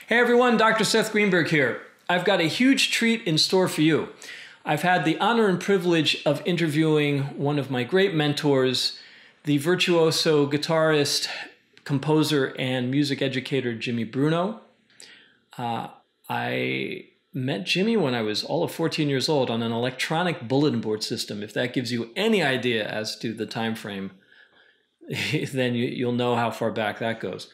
Hey everyone, Dr. Seth Greenberg here. I've got a huge treat in store for you. I've had the honor and privilege of interviewing one of my great mentors, the virtuoso guitarist, composer, and music educator, Jimmy Bruno. I met Jimmy when I was all of 14 years old on an electronic bulletin board system. If that gives you any idea as to the time frame, then you'll know how far back that goes.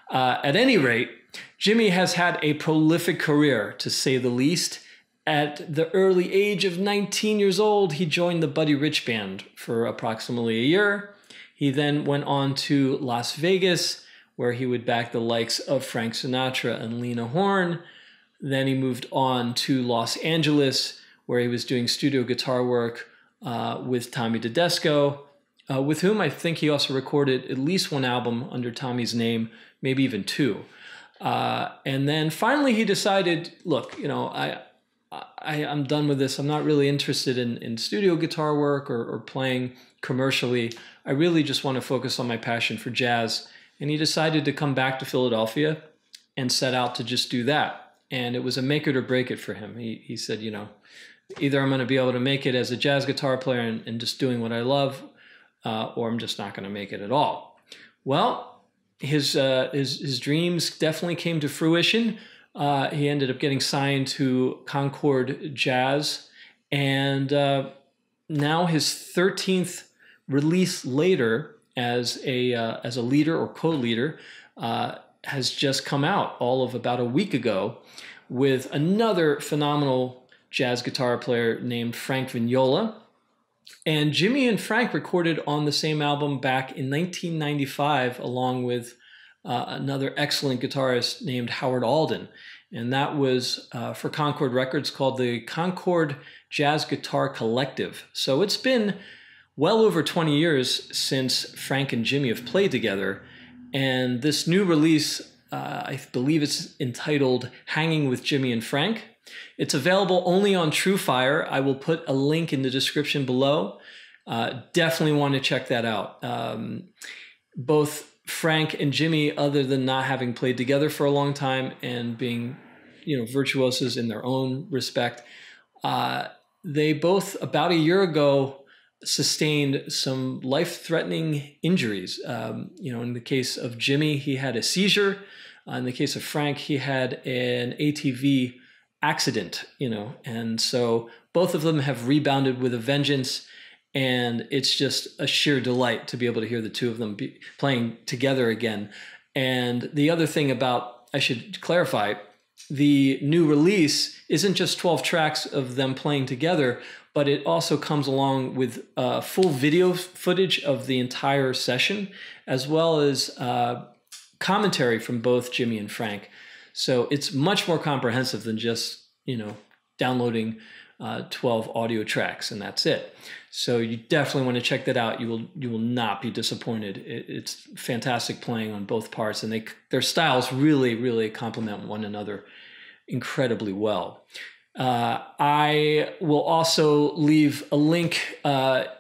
At any rate, Jimmy has had a prolific career, to say the least. At the early age of 19 years old, he joined the Buddy Rich Band for approximately a year. He then went on to Las Vegas, where he would back the likes of Frank Sinatra and Lena Horne. Then he moved on to Los Angeles, where he was doing studio guitar work with Tommy Tedesco, with whom I think he also recorded at least one album under Tommy's name, maybe even two. And then finally he decided, look, you know, I'm done with this. I'm not really interested in studio guitar work or playing commercially. I really just want to focus on my passion for jazz. And he decided to come back to Philadelphia and set out to just do that. And it was a make it or break it for him. He said, you know, either I'm going to be able to make it as a jazz guitar player and just doing what I love, or I'm just not going to make it at all. Well, his dreams definitely came to fruition. He ended up getting signed to Concord Jazz, and now his 13th release later as a leader or co-leader has just come out all of about a week ago with another phenomenal jazz guitar player named Frank Vignola. And Jimmy and Frank recorded on the same album back in 1995, along with another excellent guitarist named Howard Alden. And that was for Concord Records, called the Concord Jazz Guitar Collective. So it's been well over 20 years since Frank and Jimmy have played together. And this new release, I believe it's entitled Hanging with Jimmy and Frank. It's available only on TrueFire. I will put a link in the description below. Definitely want to check that out. Both Frank and Jimmy, other than not having played together for a long time and being, you know, virtuosos in their own respect, they both, about a year ago, sustained some life-threatening injuries. You know, in the case of Jimmy, he had a seizure. In the case of Frank, he had an ATV accident, you know, and so both of them have rebounded with a vengeance, and it's just a sheer delight to be able to hear the two of them playing together again. And the other thing I should clarify, the new release isn't just 12 tracks of them playing together, but it also comes along with full video footage of the entire session, as well as commentary from both Jimmy and Frank. So it's much more comprehensive than just, you know, downloading 12 audio tracks and that's it. So you definitely want to check that out. You will not be disappointed. It's fantastic playing on both parts, and their styles really complement one another incredibly well. I will also leave a link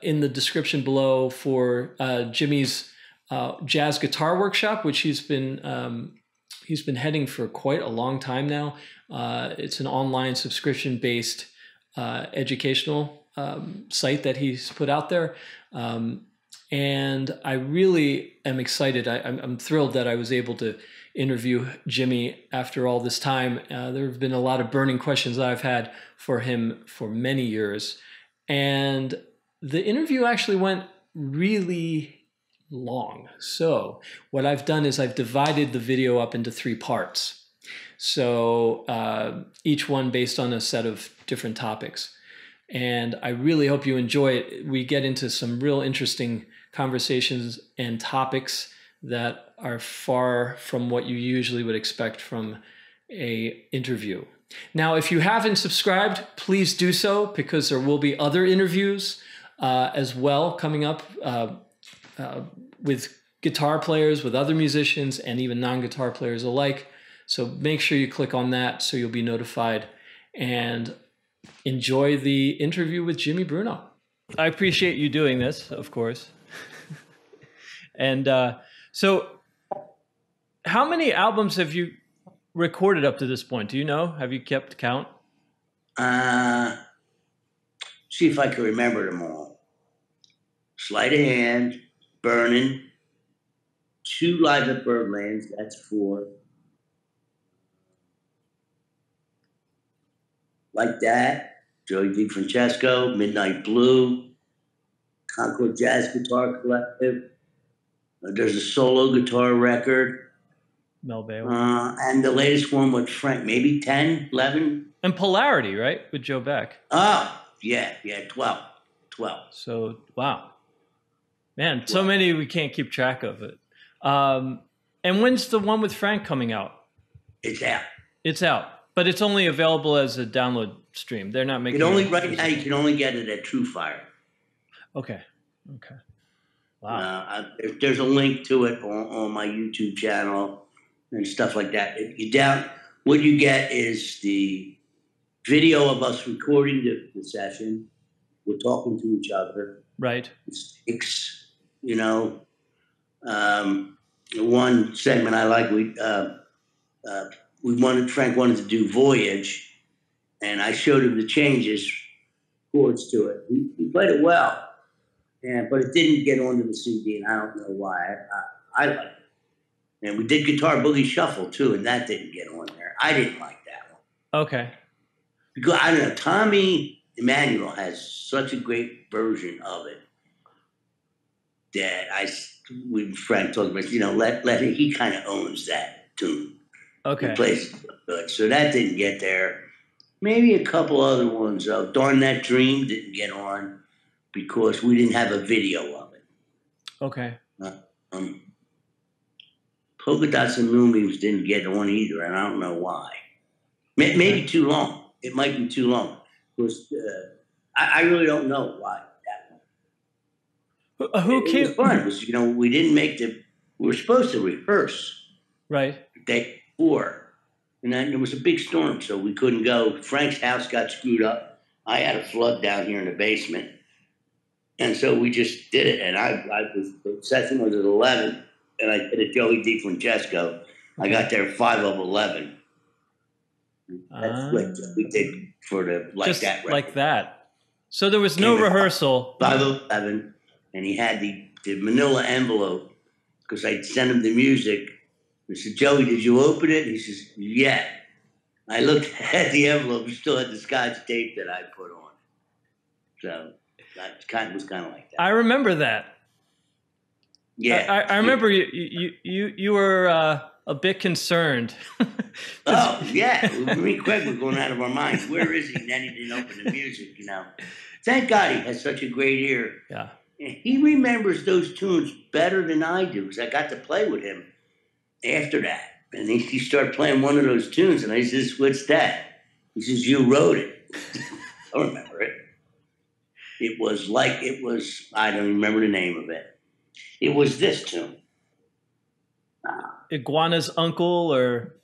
in the description below for Jimmy's jazz guitar workshop, which he's been heading for quite a long time now. It's an online subscription-based educational site that he's put out there. And I really am excited. I'm thrilled that I was able to interview Jimmy after all this time. There have been a lot of burning questions that I've had for him for many years. And the interview actually went really long. So what I've done is I've divided the video up into 3 parts. So each one based on a set of different topics. And I really hope you enjoy it. We get into some real interesting conversations and topics that are far from what you usually would expect from an interview. Now, if you haven't subscribed, please do so, because there will be other interviews as well coming up with guitar players, with other musicians, and even non-guitar players alike. So make sure you click on that so you'll be notified, and enjoy the interview with Jimmy Bruno. I appreciate you doing this, of course. And so how many albums have you recorded up to this point? Do you know? Have you kept count? See if I can remember them all. Sleight of Hand, Burning, 2 live at Birdlands, that's 4. Like That, Joey DeFrancesco, Midnight Blue, Concord Jazz Guitar Collective. There's a solo guitar record. Mel Bailey. And the latest one with Frank, maybe 10, 11. And Polarity, right? With Joe Beck. Oh, yeah, 12. So, wow. Man, 12. So many we can't keep track of it. And when's the one with Frank coming out? It's out. It's out. But it's only available as a download stream. They're not making right now you can only get it at TrueFire. Okay. Wow. There's a link to it on my YouTube channel and stuff like that. What you get is the video of us recording the session. We're talking to each other. Right. It's, one segment I like, Frank wanted to do Voyage, and I showed him the changes, chords to it. He played it well. But it didn't get onto the CD, and I don't know why. I like it. And we did Guitar Boogie Shuffle, too, and that didn't get on there. I didn't like that one. Okay. Because, I don't know, Tommy Emmanuel has such a great version of it that Frank talked about, let him, he kind of owns that tune. Okay. He plays it good. So that didn't get there. Maybe a couple other ones, though. Darn That Dream didn't get on, because we didn't have a video of it. Okay. Polka Dots and Moonbeams didn't get on either, and I don't know why. Maybe too long. It might be too long. Because I really don't know why that one. Who came? It was fun. It was, we didn't make we were supposed to rehearse. Right. The day before. And then there was a big storm, so we couldn't go. Frank's house got screwed up. I had a flood down here in the basement. And so we just did it, and the session was at 11, and I did a Joey DeFrancesco. I got there 5 of 11. That's what we did for the just that record. Like that. So there was no rehearsal. 5 of 11, and he had the manila envelope, because I sent him the music. I said, Joey, did you open it? He says, yeah. I looked at the envelope, it still had the Scotch tape that I put on. So... That was kind of like that. I remember that. Yeah, I remember you were a bit concerned. Oh yeah, we quick. We're going out of our minds. Where is he? And then he didn't open the music. Thank God he has such a great ear. Yeah, and he remembers those tunes better than I do, because I got to play with him after that. And he started playing one of those tunes, and I says, "What's that?" He says, "You wrote it." I remember it. It was, I don't remember the name of it. It was this tune. Iguana's Uncle, or?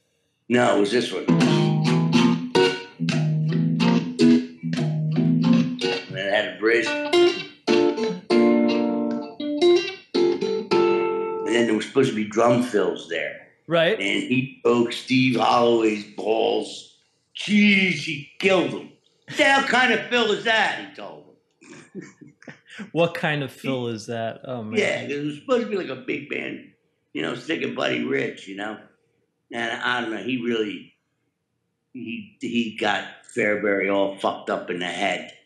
No, it was this one. And it had a bridge. And then there was supposed to be drum fills there. Right. And he broke Steve Holloway's balls. Jeez, he killed him. What the hell kind of fill is that? He told him. What kind of fill is that? Oh man. Yeah, it was supposed to be like a big band, sticking Buddy Rich, And I don't know, he got Fairbury all fucked up in the head.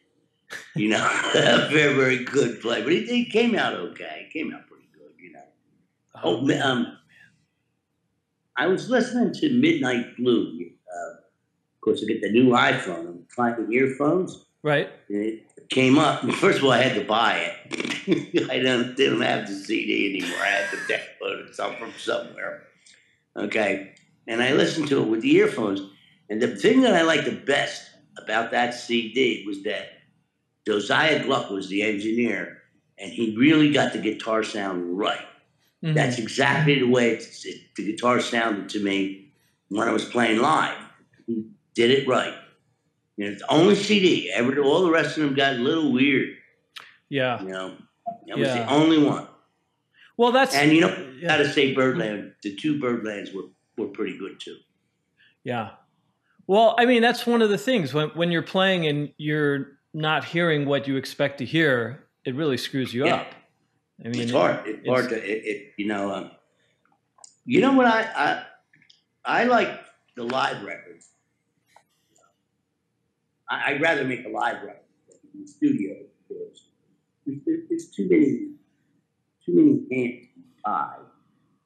Fairbury could play, but he came out okay. He came out pretty good, I was listening to Midnight Blue. Of course, I get the new iPhone. I'm finding earphones. Right. And it came up. First of all, I had to buy it. I didn't have the CD anymore. I had to download it from somewhere. Okay. And I listened to it with the earphones. And the thing that I liked the best about that CD was that Josiah Gluck was the engineer, and he really got the guitar sound right. Mm-hmm. That's exactly the way the guitar sounded to me when I was playing live. He did it right. It's the only CD. All the rest of them got a little weird. Yeah. That was the only one. Well, that's... And, gotta say Birdland, the 2 Birdlands were pretty good, too. Yeah. Well, I mean, that's one of the things when you're playing and you're not hearing what you expect to hear, it really screws you up. I mean, it's hard. It's hard to, you know what I like the live records. I'd rather make a live record than in the studio because there's too many hands tied.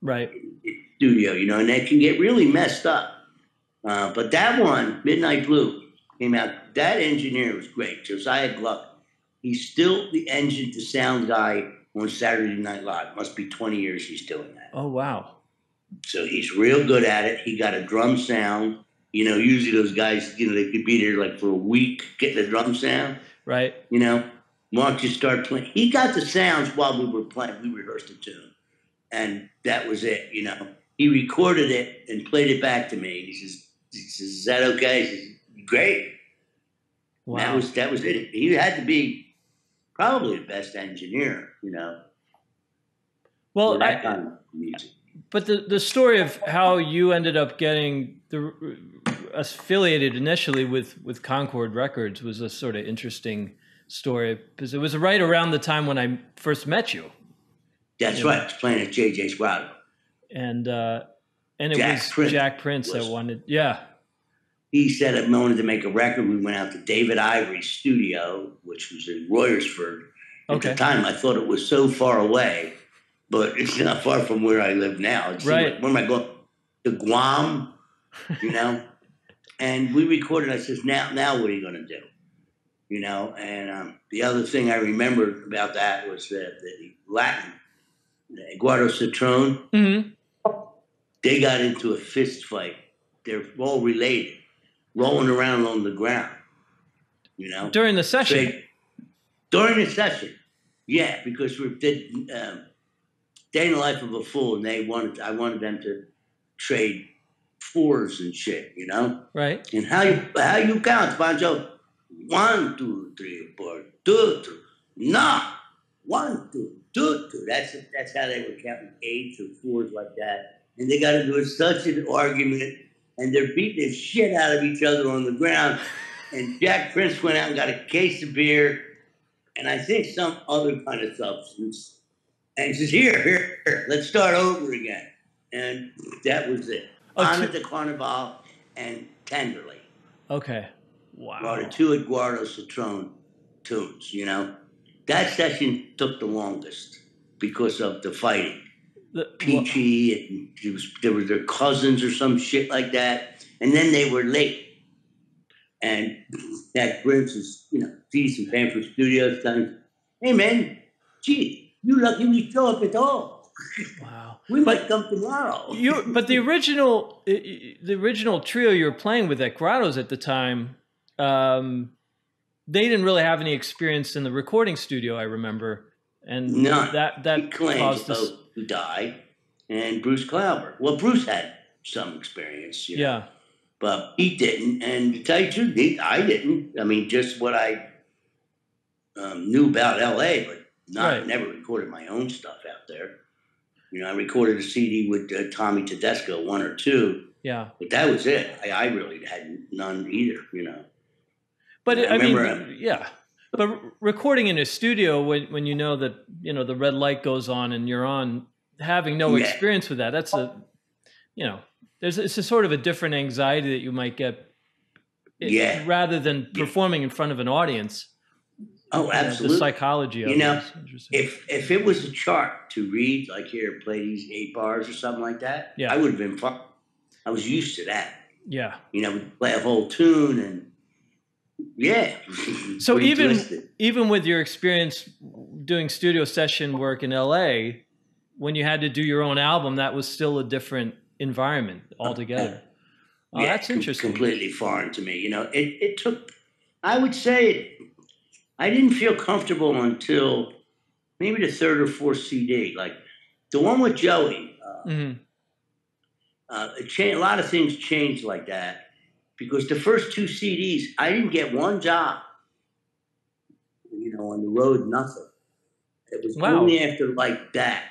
Right. In the studio, and that can get really messed up. But that one, Midnight Blue, came out. That engineer was great. Josiah Gluck. He's still the engine to sound guy on Saturday Night Live. Must be 20 years he's doing that. Oh, wow. So he's real good at it. He got a drum sound. Usually those guys, they could be there like for a week getting a drum sound. Right. Mark just started playing. He got the sounds while we were playing. We rehearsed a tune. And that was it, He recorded it and played it back to me. He says, is that okay? He says, great. Wow. That was it. He had to be probably the best engineer, Well, for that kind of music. But the story of how you ended up getting affiliated initially with Concord Records was a sort of interesting story because it was right around the time when I first met you. That's right. I was playing at JJ's Grotto. And it was Jack Prince that wanted, yeah. He said I wanted to make a record. We went out to David Ivory's studio, which was in Royersford. At the time, I thought it was so far away, but it's not far from where I live now. Right. Like, where am I going? To Guam, And we recorded. I says, now what are you going to do? And the other thing I remembered about that was the Latin, Guardo Citrone. Mm-hmm. They got into a fist fight. They're all related, rolling around on the ground, During the session? During the session, yeah, because we did Day in the Life of a Fool, and I wanted them to trade fours and shit, Right. And how you count, Pancho? 1, 2, 3, 4, 2, 3. No. 1, 2, 2, 2. That's how they were counting eights or fours like that. And they got into such an argument, and they're beating the shit out of each other on the ground. And Jack Prince went out and got a case of beer, and I think some other kind of substance. And he says, here, let's start over again. And that was it. On at the Carnival and Tenderly. Okay. Wow. Or the two Eduardo Citrone tunes, That session took the longest because of the fighting. Peachy, and there were their cousins or some shit like that. And then they were late. And that Prince is, sees some paying for studios time. Hey, man, gee, you lucky we show up at all. Wow. We might come tomorrow. But the original trio you were playing with at Grotto's at the time, they didn't really have any experience in the recording studio, I remember. And that caused this... who died, and Bruce Klauber. Well, Bruce had some experience, Yeah. But he didn't, and to tell you the truth, I didn't. I mean, just what I knew about L.A., but never recorded my own stuff out there. I recorded a CD with Tommy Tedesco, 1 or 2. Yeah. But that was it. I really had none either, But I mean, yeah. But recording in a studio when you know that, the red light goes on and you're on, having no experience with that, that's it's a sort of a different anxiety that you might get rather than performing in front of an audience. Oh, absolutely. The psychology of it. If it was a chart to read, like here, play these 8 bars or something like that, I would have been fine. I was used to that. Yeah. We play a whole tune and So even with your experience doing studio session work in LA, when you had to do your own album, that was still a different environment altogether. That's interesting. Completely foreign to me. It took, I would say, I didn't feel comfortable until maybe the 3rd or 4th CD, like the one with Joey. It changed. A lot of things changed like that. Because the first 2 CDs, I didn't get one job. On the road, nothing. It was only after like that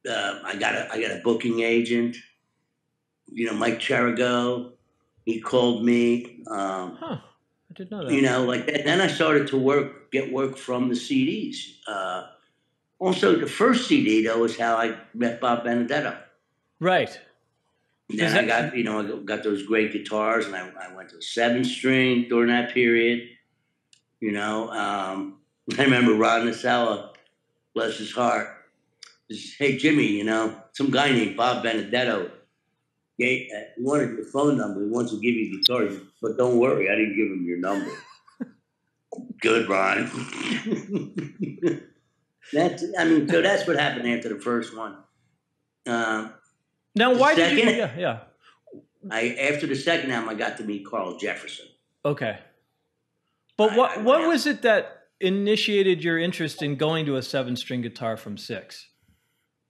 I got a booking agent, Mike Cherigo, he called me. Huh. I didn't know that. Like that. Then I started to get work from the CDs. Also, the first CD though is how I met Bob Benedetto. Right. Then I got, I got those great guitars, and I went to 7-string during that period. I remember Ron Nasella, bless his heart. Hey Jimmy, some guy named Bob Benedetto wanted your phone number. He wants to give you guitars, but don't worry, I didn't give him your number. Good, Ron. So that's what happened after the first one. Now, why did you? Yeah. After the second album, I got to meet Carl Jefferson. Okay. But what was it that initiated your interest in going to a 7-string guitar from 6?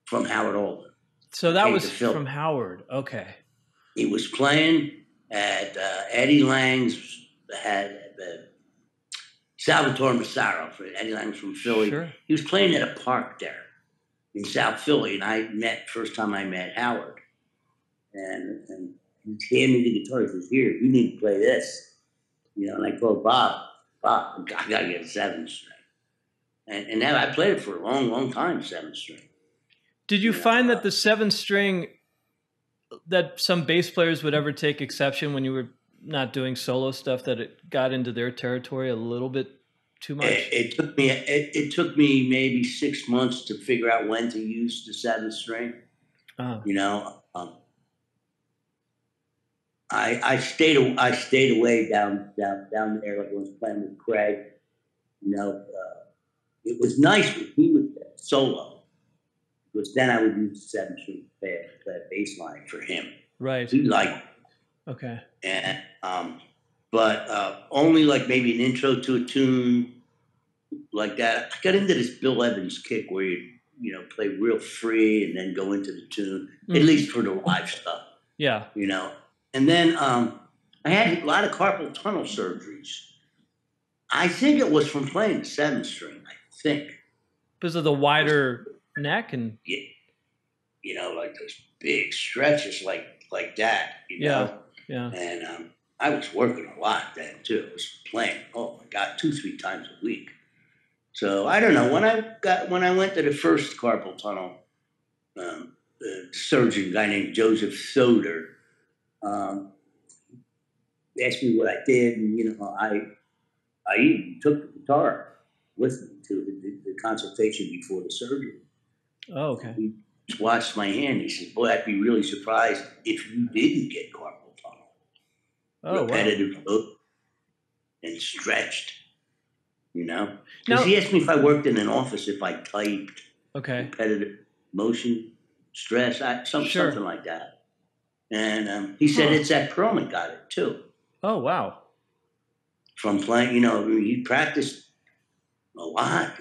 From Howard Alden. So that was from Howard. Okay. He was playing at Eddie Lang's, had Salvatore Massaro, Eddie Lang from Philly. Sure. He was playing at a park there in South Philly, and first time I met Howard. And he handed me the guitar. He says, "Here, you need to play this." And I told Bob, I got to get a 7-string. And now I played it for a long, long time, 7-string. Did you find that the 7-string, that some bass players would ever take exception when you were not doing solo stuff, that it got into their territory a little bit too much? It took me maybe 6 months to figure out when to use the 7-string. I stayed away down there. Like I was playing with Craig. It was nice when he was solo, because then I would use the 7-string to play a bass line for him. Right. He liked it. Okay. And but only like maybe an intro to a tune like that. I got into this Bill Evans kick where you play real free and then go into the tune, at least for the live stuff. Yeah. And then I had a lot of carpal tunnel surgeries. I think it was from playing the 7-string. I think because of the wider neck and like those big stretches like that. Yeah. And I was working a lot then too. I was playing, oh my God, 2-3 times a week. So I don't know, when I went to the first carpal tunnel, the surgeon, guy named Joseph Soder, asked me what I did, and I even took the guitar with me to the consultation before the surgery. Oh, okay. He watched my hand. He says, "Boy, I'd be really surprised if you didn't get carpal tunnel." Oh, repetitive and stretched. Because he asked me if I worked in an office, if I typed. Okay. Repetitive motion, stress, something like that. And he said it's that Perlman got it too. Oh, wow. From playing, he practiced a lot,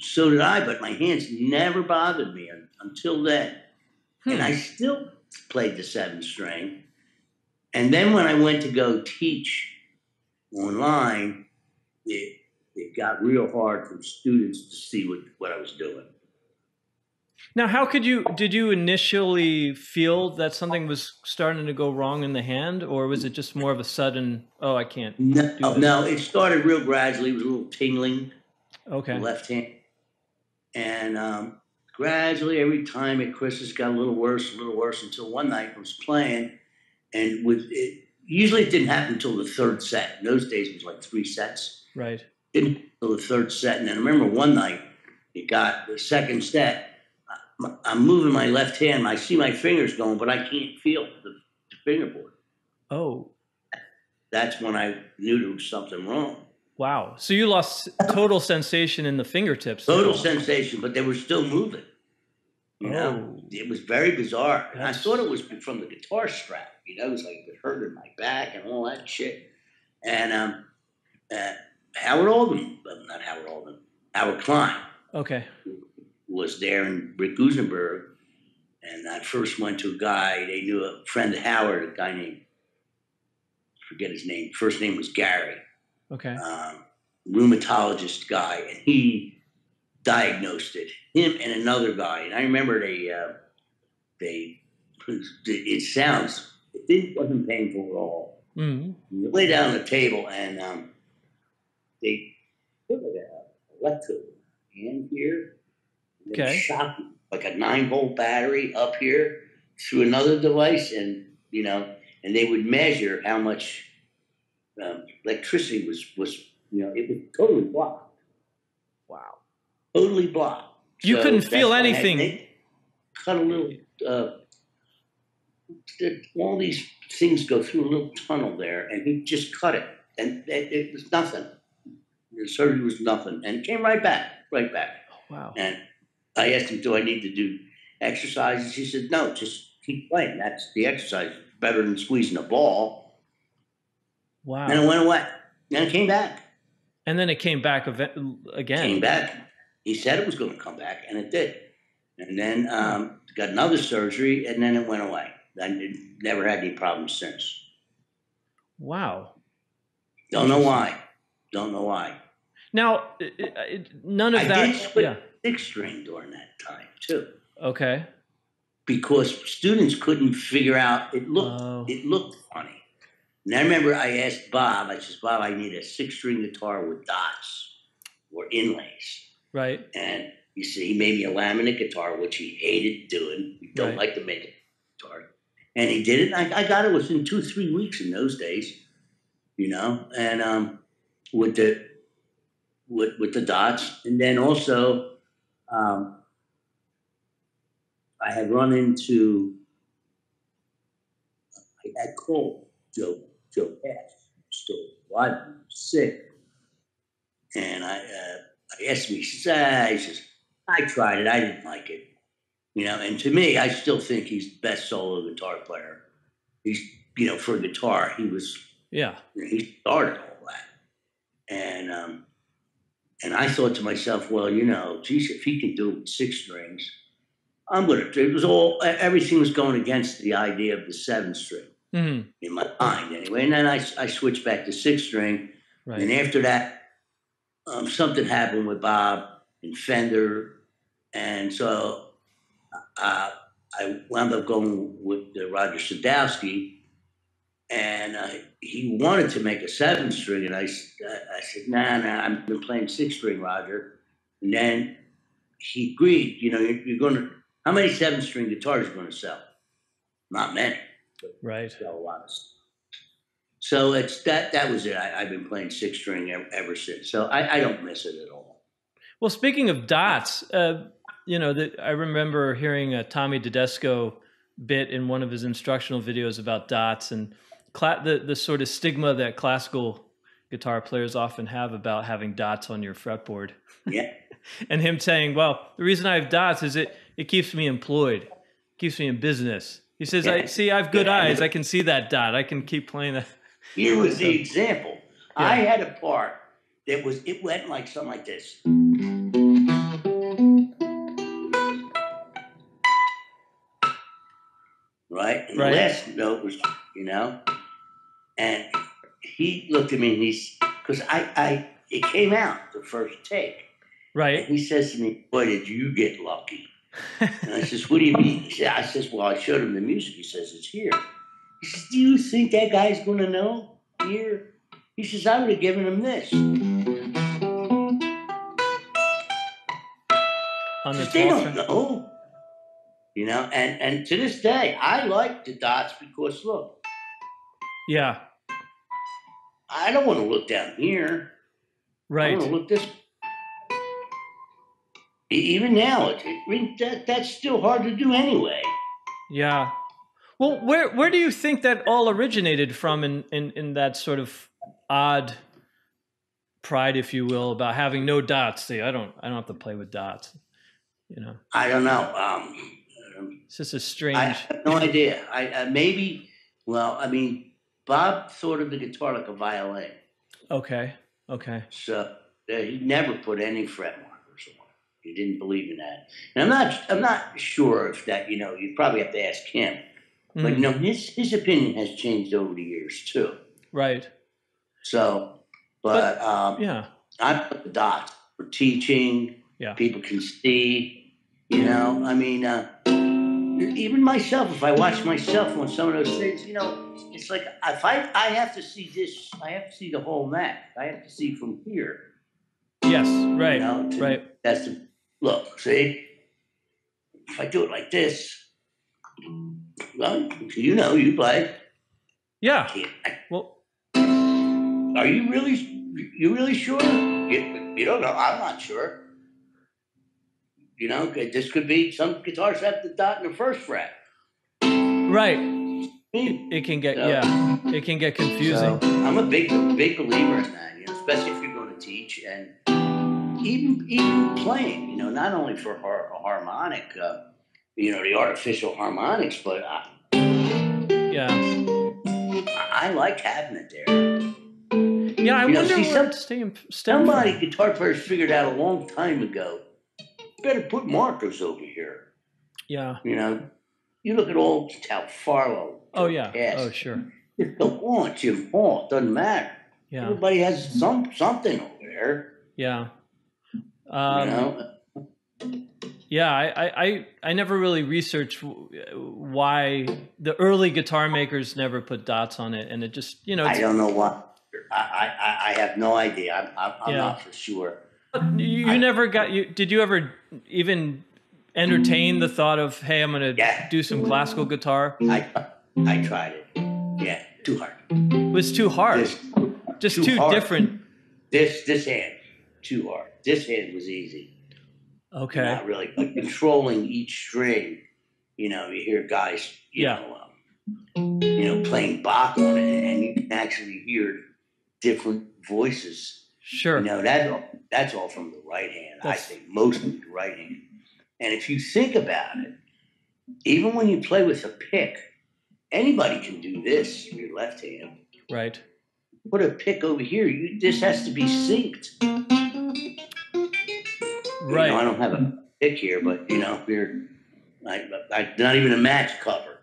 So did I, but my hands never bothered me until then. And I still played the 7-string. And then when I went to go teach online, it got real hard for students to see what I was doing. Now, did you initially feel that something was starting to go wrong in the hand, or was it just more of a sudden, I can't do this? No, it started real gradually. It was a little tingling. Okay. The left hand. And gradually, every time at Christmas, got a little worse, until one night I was playing, and usually it didn't happen until the 3rd set. In those days, it was like 3 sets. Right. Didn't until the 3rd set. And then I remember one night, it got the 2nd set. I'm moving my left hand. I see my fingers going, but I can't feel the fingerboard. Oh. That's when I knew there was something wrong. Wow. So you lost total sensation in the fingertips. Total sensation, but they were still moving. It was very bizarre. And I thought it was from the guitar strap. It was like it hurted my back and all that shit. And Howard Klein. Okay. Was there, and Rick Gusenberg. And I first went to a guy, they knew a friend of Howard, a guy named, forget his name, first name was Gary. Okay. Rheumatologist guy, and he diagnosed it. Him and another guy, and I remember they it wasn't painful at all. Mm-hmm. You lay down on the table and they put an electrode in here, and they shot like a 9-volt battery up here through another device, and and they would measure how much electricity was it was totally blocked. Wow. Totally blocked. You couldn't feel anything. They cut a little. All these things go through a little tunnel there, and he just cut it, and it was nothing. The surgery was nothing, and it came right back. Wow. And I asked him, "Do I need to do exercises?" He said, "No, just keep playing. That's the exercise. Better than squeezing a ball." Wow. And it went away. Then it came back. And then it came back again. Came back. He said it was going to come back, and it did. And then got another surgery, and then it went away. I never had any problems since. Wow. Don't know why. Now, none of that. I did split 6-string during that time too. Okay. Because students couldn't figure out. It looked funny. And I remember I asked Bob. I said, "Bob, I need a 6-string guitar with dots or inlays." Right. And you see, he made me a laminate guitar, which he hated doing. He don't like to make a guitar. And he did it. And I got it within 2-3 weeks in those days, and with the dots. And then also, I had run into, I had called Joe Pass, still alive, sick. And I asked him, he says, "I tried it. I didn't like it." And to me, I still think he's the best solo guitar player. He's, for a guitar, he was, he started all that. And I thought to myself, well, geez, if he can do it with 6 strings, I'm going to, everything was going against the idea of the 7-string in my mind anyway. And then I switched back to 6-string. Right. And after that, something happened with Bob and Fender. And so, I wound up going with Roger Sadowski, and he wanted to make a 7-string, and I said, nah, I've been playing 6-string, Roger. And then he agreed. You're going to, how many 7-string guitars are you going to sell? Not many. Right. Sell a lot of stuff. So it's that was it. I've been playing 6-string ever since. So I don't miss it at all. Well, speaking of dots, I remember hearing a Tommy Tedesco bit in one of his instructional videos about dots and the sort of stigma that classical guitar players often have about having dots on your fretboard. Yeah. And him saying, well, the reason I have dots is it keeps me employed, keeps me in business. He says, I have good eyes. I can see that dot. I can keep playing that. Here was the example. Yeah. I had a part that it went like something like this. Right? And the last note was, and he looked at me and because it came out the first take. Right. And he says to me, "Boy, did you get lucky." And I says, "What do you mean?" I says, "Well, I showed him the music." He says, "It's here." He says, "Do you think that guy's going to know here?" He says, "I would have given him this." They don't know. And to this day, I like the dots because, look. Yeah. I don't want to look down here. Right. I want to look this. Even now, that's still hard to do anyway. Yeah. Well, where do you think that all originated from in that sort of odd pride, if you will, about having no dots? See, I don't have to play with dots. I don't know. It's just a strange. I have no idea. Maybe. Well, I mean, Bob thought of the guitar like a violin. Okay. So he never put any fret markers on it. He didn't believe in that. And I'm not sure if that. You probably have to ask him. But his opinion has changed over the years too. Right. So, but I put the dots for teaching. Yeah. People can see. I mean, even myself, if I watch myself on some of those things, it's like if I have to see this, I have to see the whole neck. I have to see from here. Yes, right, right. That's the look. See, if I do it like this, well, you play. Yeah. Well, are you really sure? You don't know. I'm not sure. This could be some guitars have the dot in the first fret. Right. It can get it can get confusing. So I'm a big believer in that, especially if you're going to teach and even playing, not only for a harmonic, the artificial harmonics, but I like having it there. Yeah, I wonder where somebody guitar players figured out a long time ago. Better put markers over here. Yeah. You look at old Tal Farlow. Oh yeah. Oh sure. Just go on, Jim Hall. Doesn't matter. Yeah. Everybody has something over there. Yeah. Yeah. I never really researched why the early guitar makers never put dots on it, and it just I don't know why. I have no idea. I'm not for sure. You never got you? Did you ever even entertain the thought of, hey, I'm going to do some classical guitar? I tried it. Yeah, too hard. It was too hard. Just too hard. Different. This hand, too hard. This hand was easy. Okay. Not really, but controlling each string. You hear guys, playing Bach on it, and you can actually hear different voices. Sure. That's all from the right hand. I think mostly the right hand. And if you think about it, even when you play with a pick, anybody can do this with your left hand. Right. Put a pick over here. This has to be synced. Right. I don't have a pick here, but you're not even a match cover.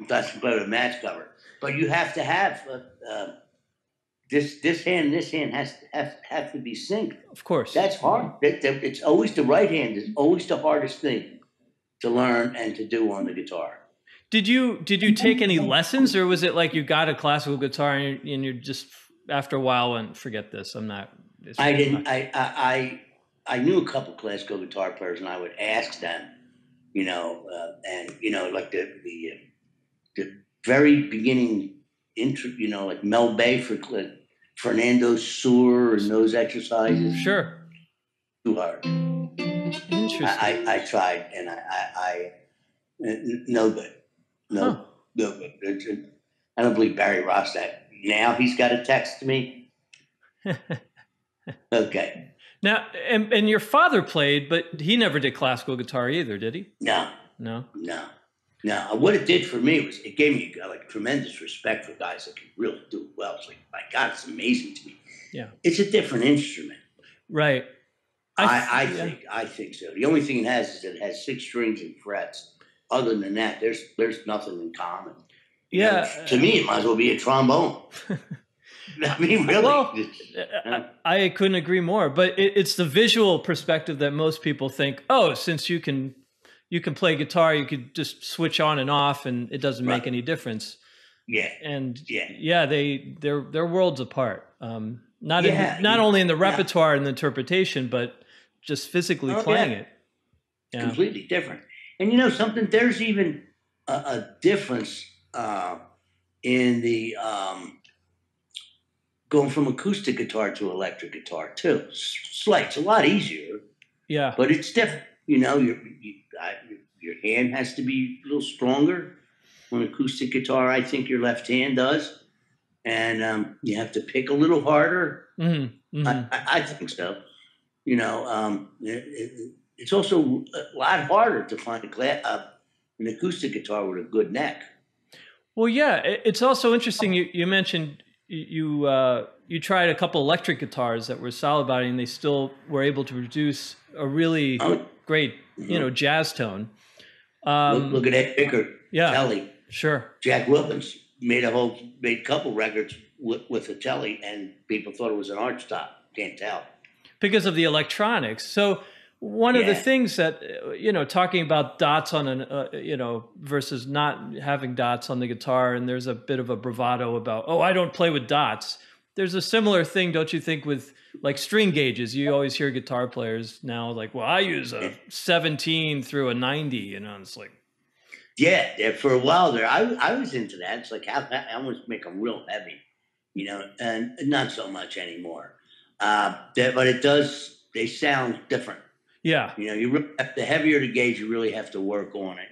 That's about a match cover. But you have to have this hand and this hand have to be synced. Of course. That's hard. It's always the right hand is always the hardest thing to learn and to do on the guitar. Did you take any lessons, or was it like you got a classical guitar and you're just after a while went, forget this? I didn't. I knew a couple classical guitar players, and I would ask them, like the very beginning intro, like Mel Bay for Fernando Sur and those exercises. Sure. Too hard. Interesting. I tried, and I no good. No good. I don't believe Barry Ross that. Now he's got to text me. Okay. Now, and your father played, but he never did classical guitar either, did he? No. What it did for me was it gave me tremendous respect for guys that can really do it well. It's like, my God, it's amazing to me. Yeah. It's a different instrument. Right. I think so. The only thing it has is that it has 6 strings and frets. Other than that, there's nothing in common. Yeah. To me, it might as well be a trombone. I mean, really. Well, I couldn't agree more. But it's the visual perspective that most people think, oh, since you can play guitar, you could just switch on and off, and it doesn't make any difference. Yeah. And they're worlds apart. Not only in the repertoire and the interpretation, but just physically playing it. Yeah. Completely different. And something, there's even a difference in the going from acoustic guitar to electric guitar too. Slight's a lot easier. Yeah. But it's different. Your hand has to be a little stronger on acoustic guitar. I think your left hand does. And you have to pick a little harder. Mm-hmm. Mm-hmm. I think so. It's also a lot harder to find an acoustic guitar with a good neck. Well, yeah, it's also interesting. You mentioned you tried a couple electric guitars that were solid body, and they still were able to produce a really great, jazz tone. Look at Ed Pickard, Telly. Sure. Jack Wilkins made a couple records with a Telly, and people thought it was an arch top. Can't tell because of the electronics. So One of the things that, talking about dots on versus not having dots on the guitar, and there's a bit of a bravado about, oh, I don't play with dots. There's a similar thing, don't you think, with like string gauges? You always hear guitar players now like, well, I use a 17 through a 90, it's like. Yeah, for a while there, I was into that. It's like, I want to make them real heavy, and not so much anymore. But they sound different. Yeah. You really the heavier the gauge, you really have to work on it,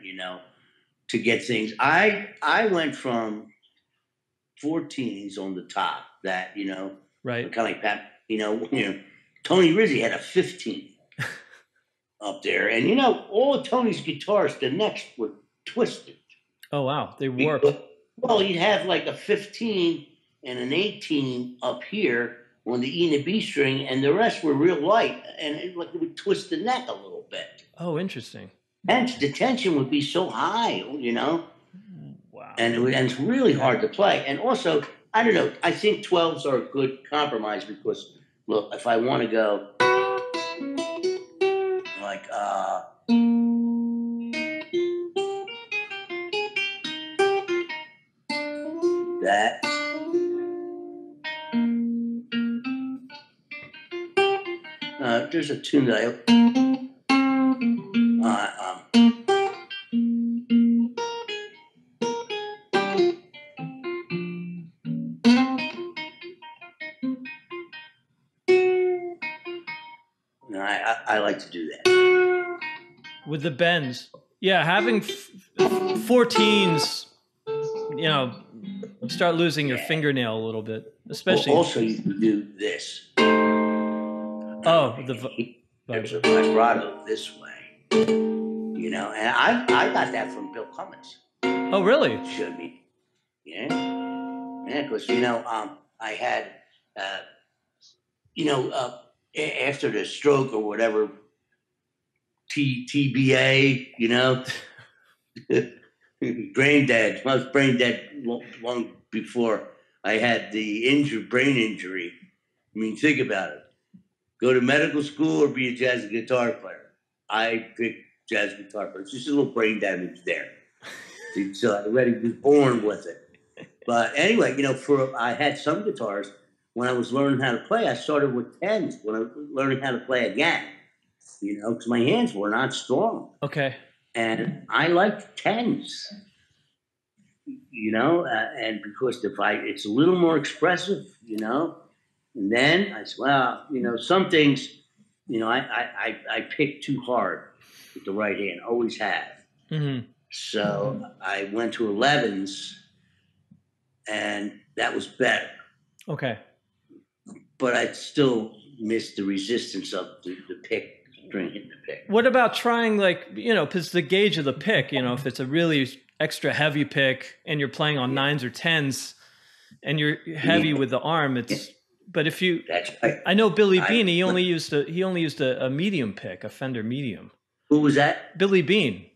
to get things. I went from 14s on the top that, right. kind of like Pat, Tony Rizzi had a 15 up there. And, all of Tony's guitars, the necks were twisted. Oh, wow. They warped. Well, you'd have like a 15 and an 18 up here on the E and the B string, and the rest were real light, and it would twist the neck a little bit. Oh, interesting. And the tension would be so high, Wow. And it's really hard to play. And also, I don't know, I think 12s are a good compromise because, look, if I want to go like, that. There's a tune that I like to do that. With the bends. Yeah, having 14s, start losing your fingernail a little bit, especially. Well, also, you can do this. Oh, there's a vibrato this way, and I got that from Bill Cummins. Oh, really? Showed me. Yeah, because I had, after the stroke or whatever, TBA, brain dead. I was brain dead long before I had the brain injury. I mean, think about it. Go to medical school or be a jazz guitar player. I picked jazz guitar player. It's just a little brain damage there. So I already was born with it. But anyway, I had some guitars. When I was learning how to play, I started with 10s when I was learning how to play again, because my hands were not strong. Okay. And I liked 10s, and because it's a little more expressive, and then I said, well, some things, I pick too hard with the right hand, always have. Mm-hmm. So I went to 11s, and that was better. Okay. But I still missed the resistance of the pick, string hitting the pick. What about trying because the gauge of the pick, if it's a really extra heavy pick and you're playing on 9s or 10s and you're heavy with the arm, it's... But if you, that's right. I know Billy Bean. He only used a medium pick, a Fender medium. Who was that? Billy Bean.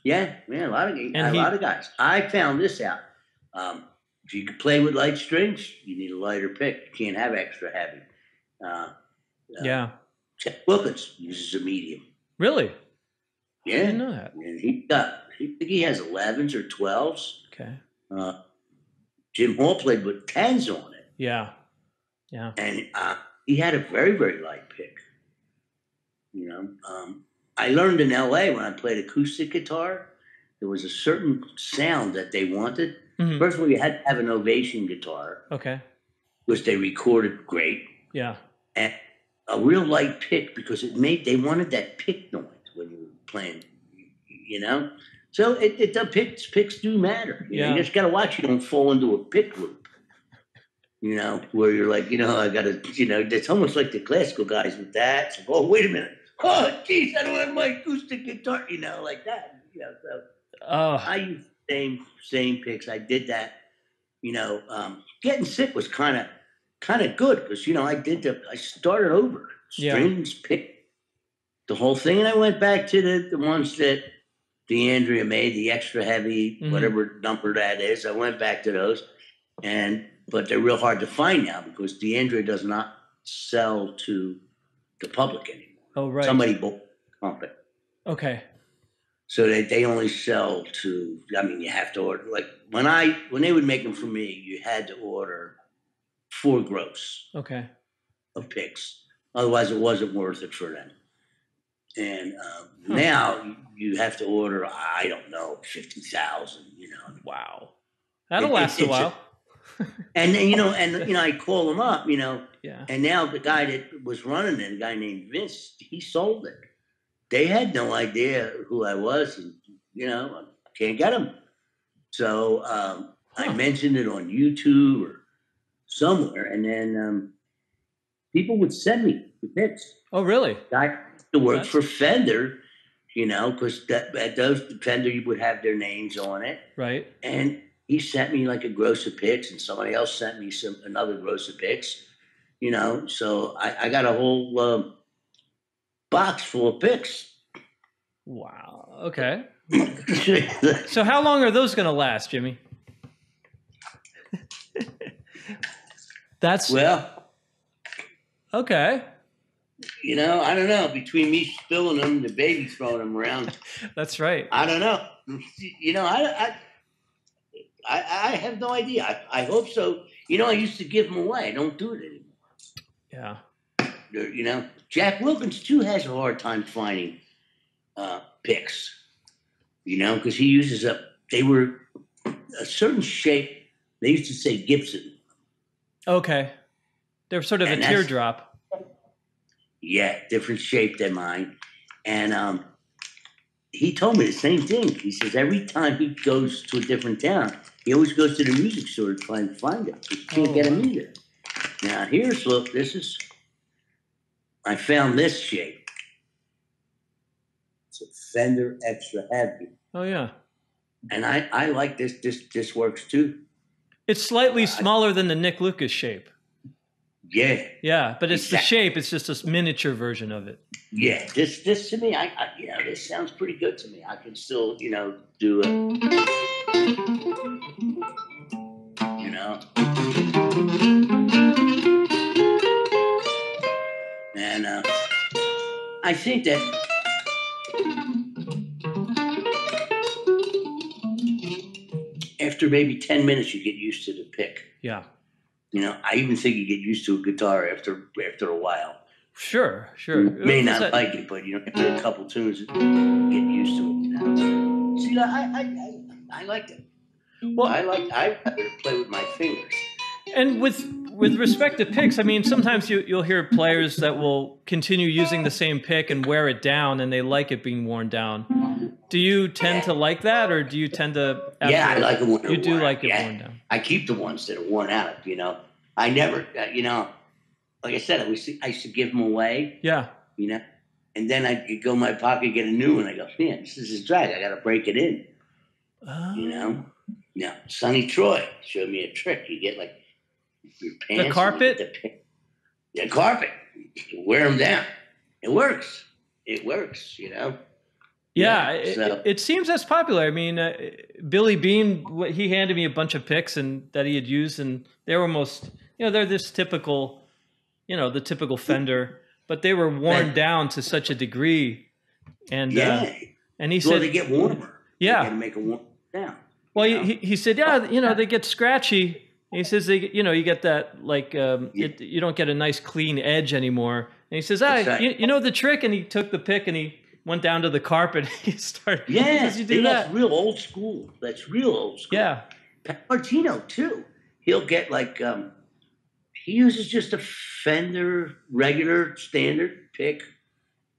Yeah, a lot of guys. I found this out. If you can play with light strings, you need a lighter pick. You can't have extra heavy. Yeah. Chet Wilkins uses a medium. Really? Yeah, I didn't know that. And he has 11s or 12s. Okay. Jim Hall played with 10s on it. Yeah. Yeah. And he had a very, very light pick. I learned in LA when I played acoustic guitar, there was a certain sound that they wanted. Mm-hmm. First of all, you had to have an Ovation guitar. Okay. Which they recorded great. Yeah. And a real light pick because they wanted that pick noise when you were playing, So the picks do matter. You just got to watch you don't fall into a pick loop. Where you're like, I got to, it's almost like the classical guys with that. So, oh, wait a minute. Oh, geez, I don't have my acoustic guitar, like that. So I use the same picks. I did that, getting sick was kind of good because, I started over. Strings, pick, the whole thing. And I went back to the ones that DeAndrea made, the extra heavy, whatever number that is. I went back to those but they're real hard to find now because DeAndrea does not sell to the public anymore. Oh, right. Somebody bought the company. Okay. So they only sell to, I mean, you have to order, like when they would make them for me, you had to order 4 gross Okay. of picks. Otherwise it wasn't worth it for them. And now you have to order, I don't know, 50,000, you know. Wow. That'll last a while. And then, I call him up, Yeah. and now the guy that was running it, a guy named Vince, he sold it. They had no idea who I was, and, I can't get them. So I mentioned it on YouTube or somewhere, and then people would send me the picks. Oh, really? I used to work for Fender, because at those Fender you would have their names on it. Right. And he sent me like a gross of picks, and somebody else sent me another gross of picks. So I got a whole box full of picks. Wow. Okay. So how long are those going to last, Jimmy? Okay. I don't know. Between me spilling them, the baby throwing them around. That's right. I don't know. I have no idea. I hope so. I used to give them away. I don't do it anymore. Yeah. Jack Wilkins too has a hard time finding picks. Because he uses they were a certain shape. They used to say Gibson. Okay. They're sort of a teardrop. Yeah, different shape than mine. And he told me the same thing. He says every time he goes to a different town, he always goes to the music store to try and find it. He can't get them either. Now, look, I found this shape. It's a Fender Extra Heavy. Oh, yeah. And I like this. This works too. It's slightly smaller than the Nick Lucas shape. Yeah. Yeah, but it's the shape. It's just a miniature version of it. Yeah. This to me, this sounds pretty good to me. I can still, do it. And I think that after maybe 10 minutes, you get used to the pick. Yeah. I even think you get used to a guitar after a while. Sure. You may not like it, but after a couple tunes, you get used to it. See, I like it. Well, I play with my fingers. And with respect to picks, I mean, sometimes you'll hear players that will continue using the same pick and wear it down, and they like it being worn down. Do you tend to like that, or do you tend to? Yeah, I like it when you do like it worn down. I keep the ones that are worn out. I never, like I said, I used to give them away. Yeah. And then I'd go in my pocket, get a new one. I go, man, this is a drag. I got to break it in. Now, Sonny Troy showed me a trick. You get like your pants. The carpet? The carpet. You wear them down. It works. Yeah, it seems that's popular. I mean, Billy Bean, he handed me a bunch of picks that he had used, and they were almost, they're this typical, the typical Fender, but they were worn down to such a degree. And and he said they get warmer. Yeah, you got to make them warm down. Well, he said, they get scratchy. He says, you get that, like, you don't get a nice clean edge anymore. And he says, the trick? And he took the pick and he went down to the carpet. He started. Yeah, you do that's real old school. Yeah. Pat Martino, too. He'll get, like, he uses just a Fender regular standard pick,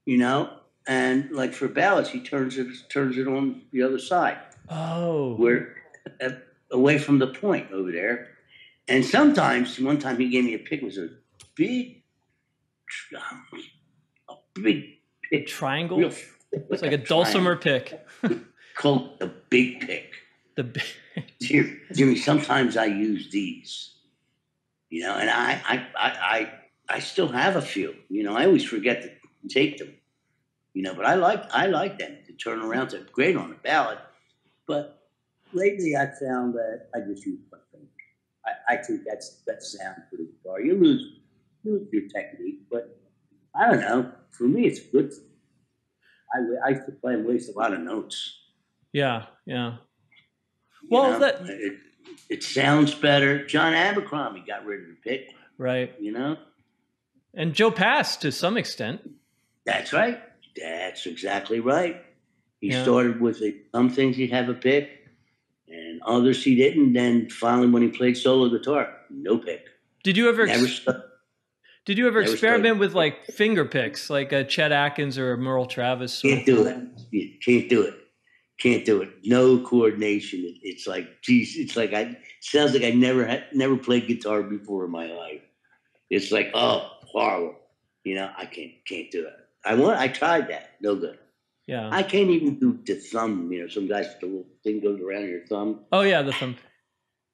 and, like, for ballads, he turns it on the other side. Oh. We're away from the point over there. And sometimes, one time he gave me a pick, it was a big pick. Triangle? It's like a dulcimer pick. Called the big pick. Jimmy, sometimes I use these, and I still have a few, I always forget to take them, but I like them to turn around. They're great on a ballad. But lately I found that I just use my fingers. I think that sounds for the guitar. You lose your technique, but I don't know. For me, it's a good thing. I used to play and waste a lot of notes. Yeah, yeah. You Well, know, it sounds better. John Abercrombie got rid of the pick. right. You know, And Joe Pass to some extent. that's right. That's exactly right. He Yeah. started with some things he'd have a pick, and others he didn't. Then finally, when he played solo guitar, no pick. Did you ever Never stuck. Did you ever Never experiment started. with like finger picks, like a Chet Atkins or a Merle Travis sort Can't of do thing? it. You can't do it. Can't do it. No coordination. It's like, geez, it's like sounds like I never played guitar before in my life. It's like, oh, horrible. You know, I can't do it. I tried that. No good. Yeah. I can't even do the thumb. You know, some guys, the little thing goes around your thumb. Oh yeah, the thumb.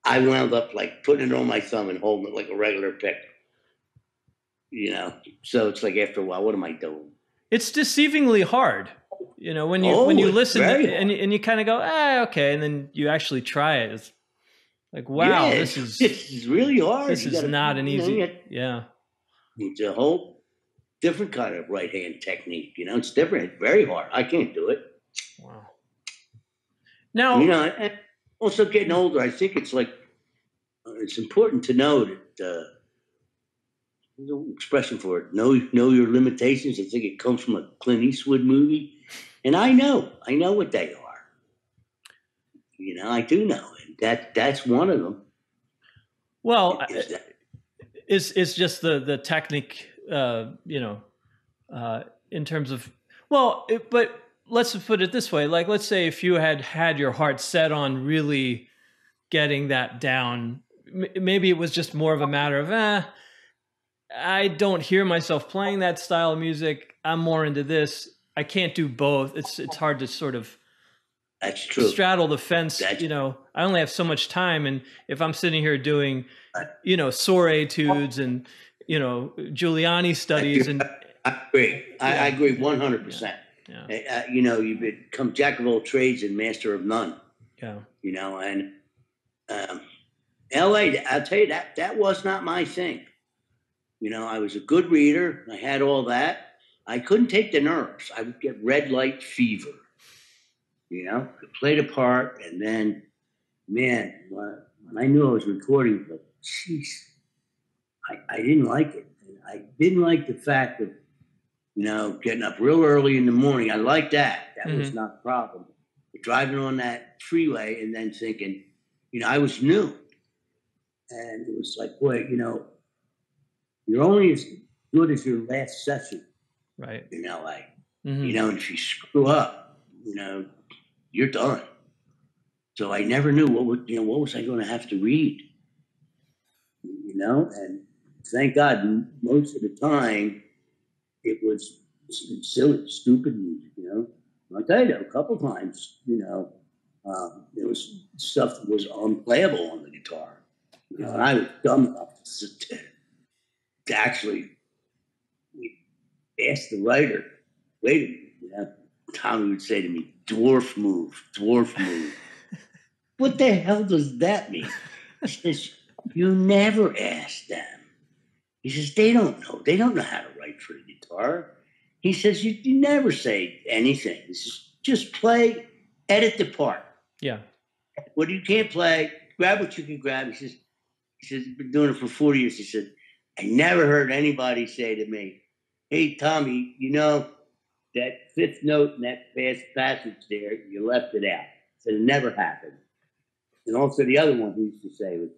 I wound up like putting it on my thumb and holding it like a regular pick. You know, so it's like after a while, what am I doing? It's deceivingly hard. You know, when you It's listen very and you kind of go, okay, and then you actually try it. It's like, wow, yeah, this is really hard. This is not an easy. Yeah. It's a whole different kind of right hand technique. You know, it's different. It's very hard. I can't do it. Wow. Now, you know, and also getting older, I think it's like it's important to know that there's an expression for it. Know your limitations. I think it comes from a Clint Eastwood movie, and I know what they are. You know, I do know, and that's one of them. Well, it's just the technique. You know, in terms of but let's put it this way. Like, let's say if you had your heart set on really getting that down, maybe it was just more of a matter of, I don't hear myself playing that style of music. I'm more into this. I can't do both. It's hard to sort of that's true. Straddle the fence. You know, I only have so much time, and if I'm sitting here doing, you know, soar etudes and you know Giuliani studies, and I agree. I agree 100%. Yeah. You know, you become jack of all trades and master of none. Yeah. You know, and LA, I'll tell you that was not my thing. You know, I was a good reader. I had all that. I couldn't take the nerves. I would get red light fever. You know, I played a part, and then, man, when I knew I was recording, but jeez, I didn't like it. I didn't like the fact of, you know, getting up real early in the morning. I liked that. That was not a problem. But driving on that freeway and then thinking, you know, I was new. And it was like, boy, you know, you're only as good as your last session. Right. In LA. You know, and if you screw up, you know, you're done. So I never knew what was I going to have to read, you know? And thank God, most of the time it was silly, stupid music, you know? I'll tell you, a couple times, you know, there was stuff that was unplayable on the guitar. You know, and I was dumb enough to actually ask the writer, wait a minute, you know? Tommy would say to me, dwarf move. What the hell does that mean? He says, you never ask them. He says, they don't know. They don't know how to write for the guitar. He says, you never say anything. He says, just play, edit the part. Yeah. What you can't play, grab what you can grab. He says, he's been doing it for 40 years. He said, I never heard anybody say to me, hey, Tommy, you know, that fifth note in that fast passage there, you left it out. So it never happened. And also the other one he used to say was,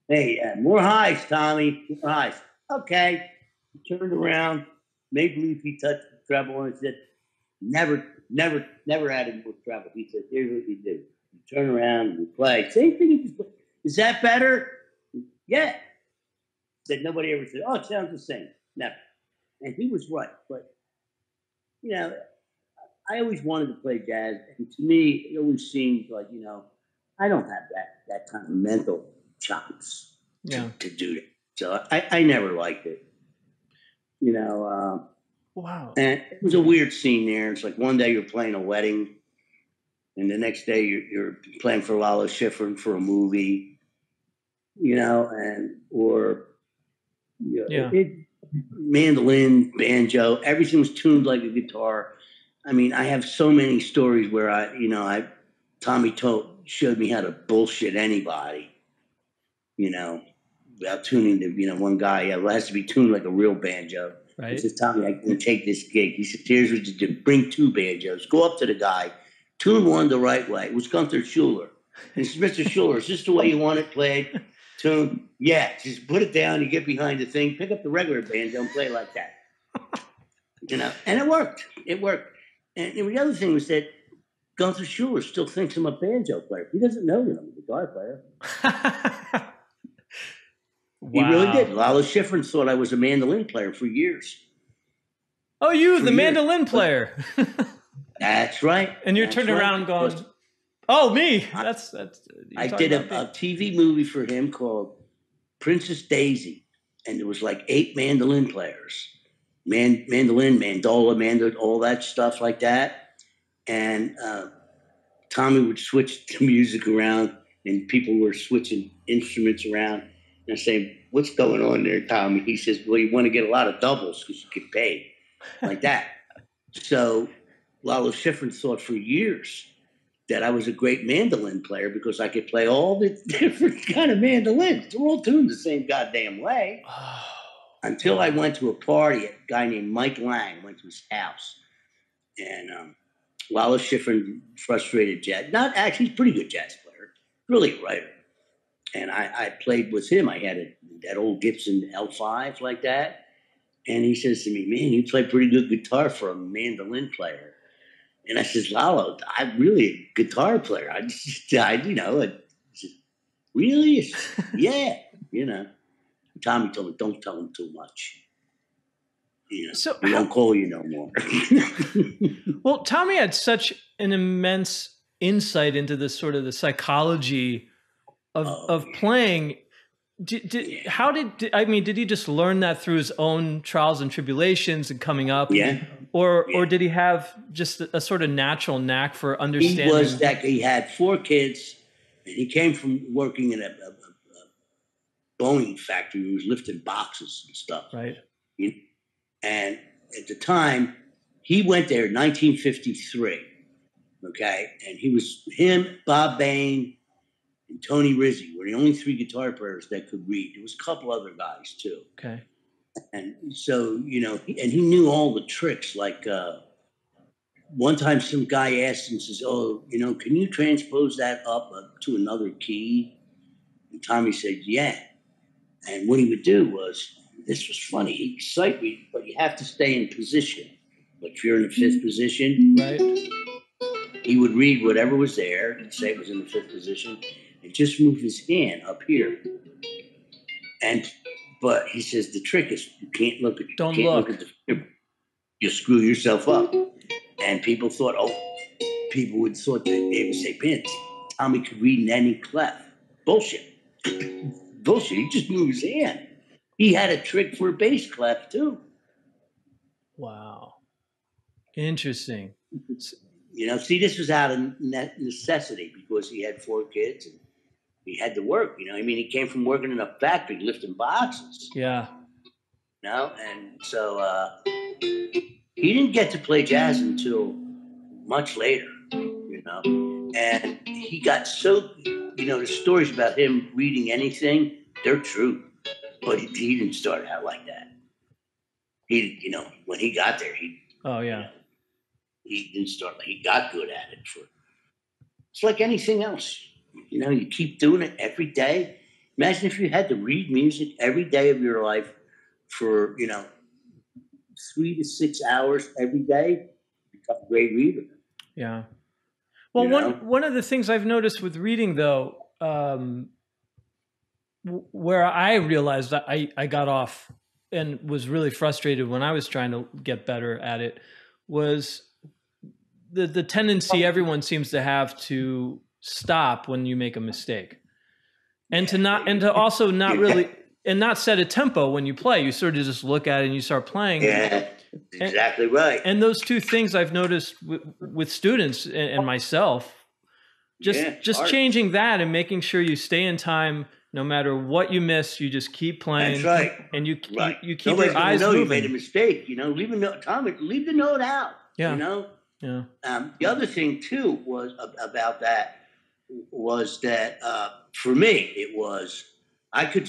hey, more highs, Tommy, more highs. Okay. He turned around, made believe he touched the treble and said, never added more treble. He said, here's what you do. You turn around and you play. Same thing. Is that better? Yeah. Said nobody ever said, oh, it sounds the same. Never. And he was right. But, you know, I always wanted to play jazz. And to me, it always seemed like, you know, I don't have that kind of mental chops to do that. So I never liked it. You know, wow. And it was a weird scene there. It's like one day you're playing a wedding, and the next day you're playing for Lalo Schifrin for a movie. You know, mandolin, banjo, everything was tuned like a guitar. I mean, I have so many stories where Tommy showed me how to bullshit anybody, without tuning the, one guy, it has to be tuned like a real banjo. Right. He says, Tommy, I can take this gig. He said, here's what you do. Bring 2 banjos. Go up to the guy. Tune one the right way. It was Gunther Schuller. And he says, Mr. Schuller, is this the way you want it played? Tune? Yeah. Just put it down. You get behind the thing. Pick up the regular banjo and play like that. And it worked. It worked. And the other thing was that Gunther Schuller still thinks I'm a banjo player. He doesn't know that I'm a guitar player. Wow. He really did. Lalo Schifrin thought I was a mandolin player for years. Oh, the mandolin player. That's right. And you're turning around going, oh, me. That's I did a TV movie for him called Princess Daisy. And there was like 8 mandolin players. Mandolin, mandola, all that stuff like that. And Tommy would switch the music around and people were switching instruments around. And I say, what's going on there, Tommy? He says, well, you want to get a lot of doubles because you get paid like that. So Lalo Schifrin thought for years that I was a great mandolin player because I could play all the different kind of mandolins. They're all tuned the same goddamn way. Until I went to a party, a guy named Mike Lang went to his house. And Lalo Schifrin, frustrated jazz, not actually, he's a pretty good jazz player, really a writer. And I played with him. I had that old Gibson L5 like that. And he says to me, man, you play pretty good guitar for a mandolin player. And I says, Lalo, I'm really a guitar player. I said, really? Yeah, Tommy told me, don't tell him too much. So we won't call you no more. Well, Tommy had such an immense insight into this sort of the psychology of playing. Did he just learn that through his own trials and tribulations and coming up? Yeah. Or did he have just a sort of natural knack for understanding? He had 4 kids, and he came from working in a Boeing factory. He was lifting boxes and stuff. Right. And at the time, he went there in 1953. Okay, and him, Bob Bain, and Tony Rizzi were the only 3 guitar players that could read. There was a couple other guys too. Okay. And so, he knew all the tricks. Like one time some guy asked him, says, oh, can you transpose that up to another key? And Tommy said, yeah. And what he would do was, this was funny, he'd sight read, but you have to stay in position. But if you're in the 5th position, right, he would read whatever was there, and say it was in the 5th position, and just move his hand up here. But he says the trick is you can't look at the finger. You screw yourself up. And people would thought that they would say, man, Tommy could read in any clef. Bullshit. Bullshit. He just moved his hand. He had a trick for a bass clef too. Wow. Interesting. This was out of necessity because he had 4 kids and he had to work. He came from working in a factory lifting boxes. Yeah. And so he didn't get to play jazz until much later, And he got so, the stories about him reading anything, they're true. But he didn't start out like that. When he got there, he didn't start like he got good at it. It's like anything else. You keep doing it every day. Imagine if you had to read music every day of your life for 3 to 6 hours every day. Become a great reader. Yeah. Well, one of the things I've noticed with reading, though, where I realized that I got off and was really frustrated when I was trying to get better at it, was the tendency everyone seems to have to stop when you make a mistake, and to also not really and not set a tempo when you play. You sort of just look at it and you start playing. Yeah, exactly right. And those 2 things I've noticed with students and myself, just changing that and making sure you stay in time No matter what you miss, you just keep playing. That's right. And you keep Nobody's your eyes know moving. You made a mistake. You know, leave a note, Tommy. Leave the note out. Yeah. You know. Yeah. The other thing too was about that was that for me it was I could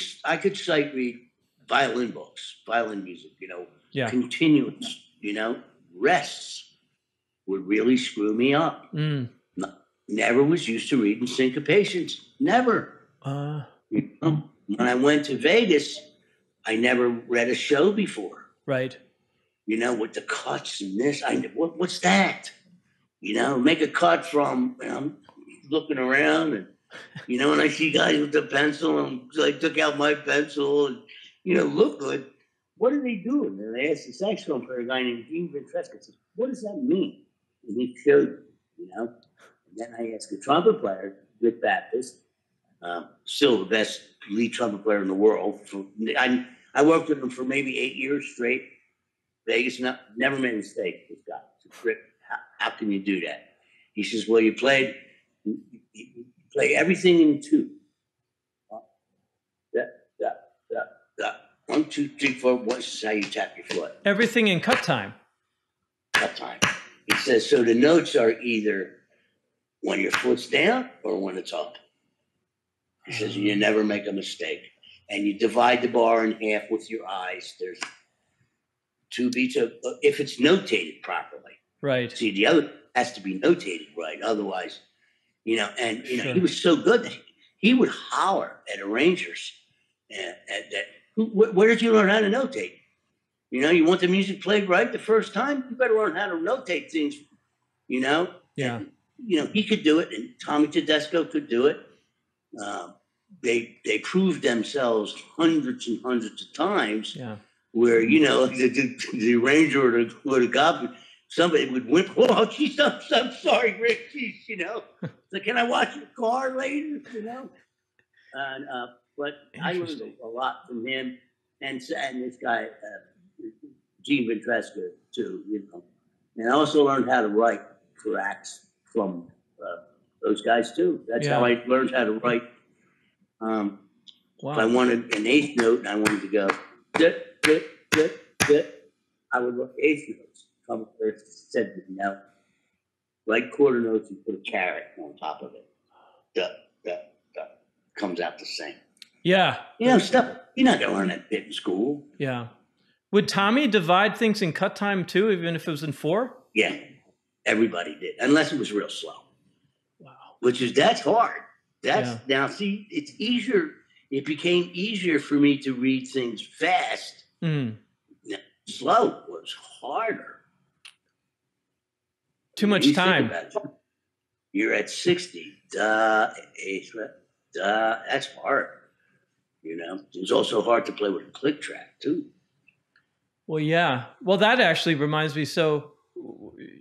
sight read violin books, violin music. You know, yeah. Continuous. You know, rests would really screw me up. Never was used to reading syncopations. Never. You know? When I went to Vegas, I never read a show before. Right. You know, with the cuts and this, what's that? You know, make a cut from, I'm looking around and, you know, and I see guys with the pencil and so I took out my pencil and, you know, look good. What are they doing? And I asked the saxophone player, a guy named Joey DeFrancesco, I said, what does that mean? And he showed me, you know. And then I asked the trumpet player, Rick Baptist, still the best lead trumpet player in the world. I worked with him for maybe 8 years straight. Vegas, never made a mistake, this guy. I said, Rick, how can you do that? He says, well, you play everything in two. Da. 1, 2, 3, 4. This is how you tap your foot. Everything in cut time. Cut time. He says, so the notes are either when your foot's down or when it's up. He says, you never make a mistake. And you divide the bar in half with your eyes. There's 2 beats of, if it's notated properly. Right. See, the other has to be notated right. Otherwise, you know, and, you know, he was so good that he would holler at arrangers where did you learn how to notate? You know, you want the music played right the first time? You better learn how to notate things, you know? Yeah. And, you know, he could do it, and Tommy Tedesco could do it. They proved themselves hundreds and hundreds of times. Yeah. Where, you know, the arranger or the copy, somebody would whip, oh, geez, I'm sorry, Rick, geez, you know. So can I watch your car later, you know? And, but I learned a lot from him and this guy, Joey DeFrancesco, too, you know. And I also learned how to write for acts from those guys, too. That's how I learned how to write. If I wanted an eighth note and I wanted to go, I would look eighth notes. Come first, said to me, now, like quarter notes, you put a caret on top of it. Comes out the same. Yeah. You know, stuff, you're not going to learn that bit in school. Yeah. Would Tommy divide things in cut time too, even if it was in 4? Yeah. Everybody did, unless it was real slow. Wow. That's hard. Now, see, it's easier. It became easier for me to read things fast. Slow was harder. Too much time. You're at 60. That's hard. You know, it's also hard to play with a click track too. Well, yeah. Well, that actually reminds me. So,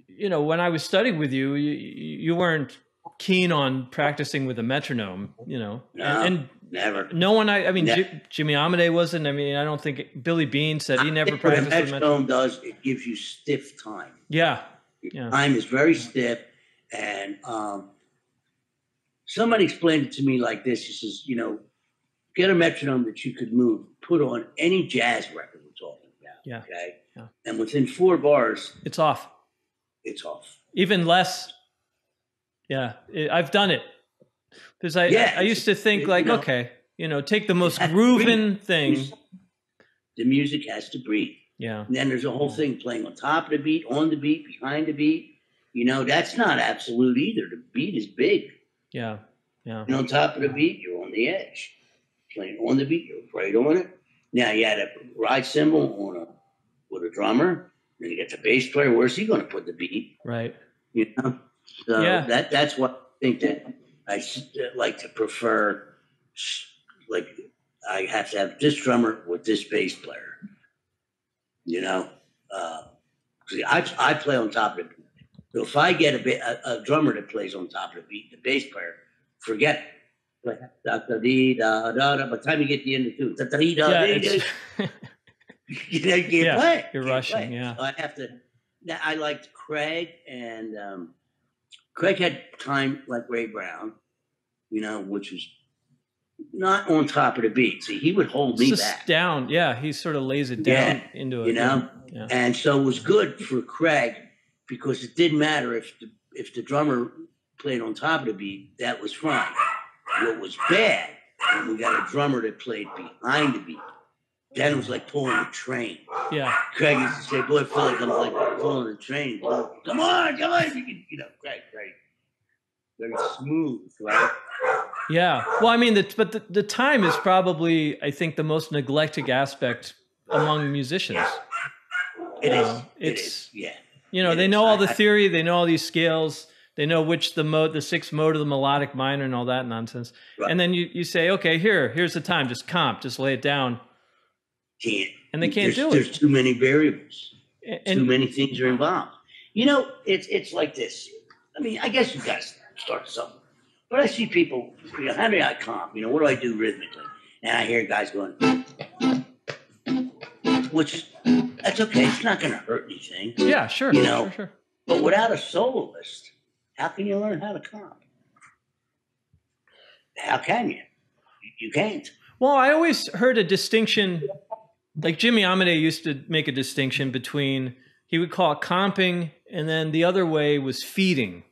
you know, when I was studying with you, you weren't keen on practicing with a metronome, you know. No, and never. No one, I mean, Jimmy Amade wasn't. I mean, I don't think Billy Bean said he never practiced with a metronome. Does, it gives you stiff time. Yeah. Time is very stiff. And somebody explained it to me like this. He says, you know, get a metronome that you could move, put on any jazz record we're talking about. Yeah. Okay. Yeah. And within 4 bars, it's off. It's off. Even less. Yeah. I've done it. Because I used to think like, you know, okay, you know, take the most grooving thing. The music has to breathe. Yeah. And then there's a whole thing playing on top of the beat, on the beat, behind the beat. You know, that's not absolute either. The beat is big. Yeah. Yeah. And on top of the beat, you're on the edge. Playing on the beat, you're right on it. Now you had a ride cymbal with a drummer. Then you get the bass player. Where's he going to put the beat? Right. You know? So that's what I think that I like to prefer. Like, I have to have this drummer with this bass player. You know? I play on top of it. So if I get a drummer that plays on top of the beat, the bass player, forget it. By the time you get to the end of the tune, you can't play. You're rushing, yeah. So I have to. I liked Craig, and Craig had time like Ray Brown, you know, which was not on top of the beat. See, he would hold me just back. Down. Yeah, he sort of lays it down into it. You know? Yeah. And so it was good for Craig because it didn't matter if the drummer played on top of the beat, that was fine. What was bad when we got a drummer that played behind the beat. Then it was like pulling a train. Yeah. Craig used to say, boy, I feel like I'm like pulling a train. Come on. You know, Craig. Very smooth, right? Yeah. Well, I mean, but the time is probably, I think, the most neglected aspect among musicians. It is. Yeah. You know, they know all the theory, they know all these scales, they know which the sixth mode of the melodic minor and all that nonsense. Right. And then you say, okay, here's the time, just lay it down. Can't. And they can't do it. There's too many variables. Too many things are involved. You know, it's like this. I mean, I guess you guys start somewhere. But I see people, you know, how do I comp? You know, what do I do rhythmically? And I hear guys going, which, that's okay. It's not going to hurt anything. Yeah, sure. You know, sure. But without a soloist, how can you learn how to comp? How can you? You can't. Well, I always heard a distinction, like Jimmy Amade used to make a distinction between, he would call it comping, and then the other way was feeding.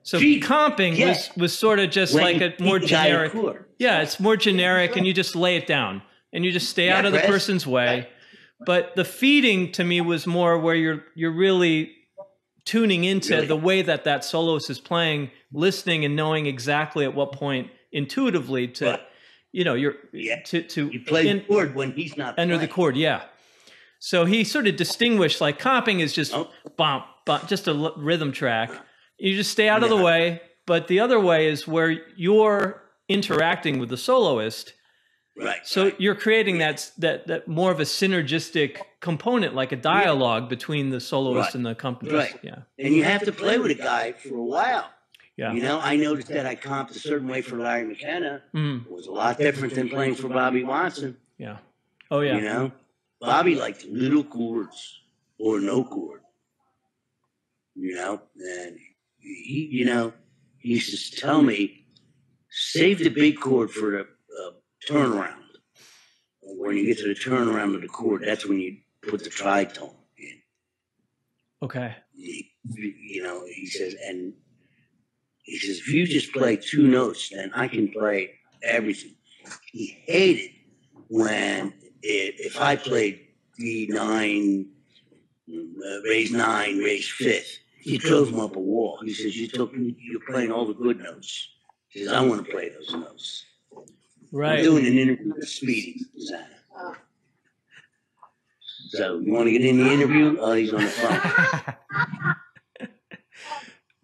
So comping was sort of just like a more generic. Yeah, it's more generic, and you just lay it down, and you just stay out of the person's way. But the feeding to me was more where you're really tuning into the way that soloist is playing, listening, and knowing exactly at what point intuitively to, you know, you play the chord when he's not under the chord. Yeah. So he sort of distinguished, like comping is just bump, just a rhythm track. You just stay out of the way, but the other way is where you're interacting with the soloist. Right. So you're creating that more of a synergistic component, like a dialogue between the soloist and the accompanist. Right. Yeah. And you have to play with a guy for a while. Yeah. You know, I noticed that I comped a certain way for Larry McKenna. It was a lot different than playing for Bobby Watson. Yeah. Oh yeah. You know, Bobby liked little chords or no chord. You know, and he used to tell me, save the big chord for the turnaround. When you get to the turnaround of the chord, that's when you put the tritone in. Okay. You know, he says, if you just play two notes, then I can play everything. He hated when if I played D9, raise 9, raise 5th. He drove him up a wall. He says, you're playing all the good notes. He says, I want to play those notes. Right. I'm doing an interview with Speedy. So you want to get in the interview? Oh, he's on the phone.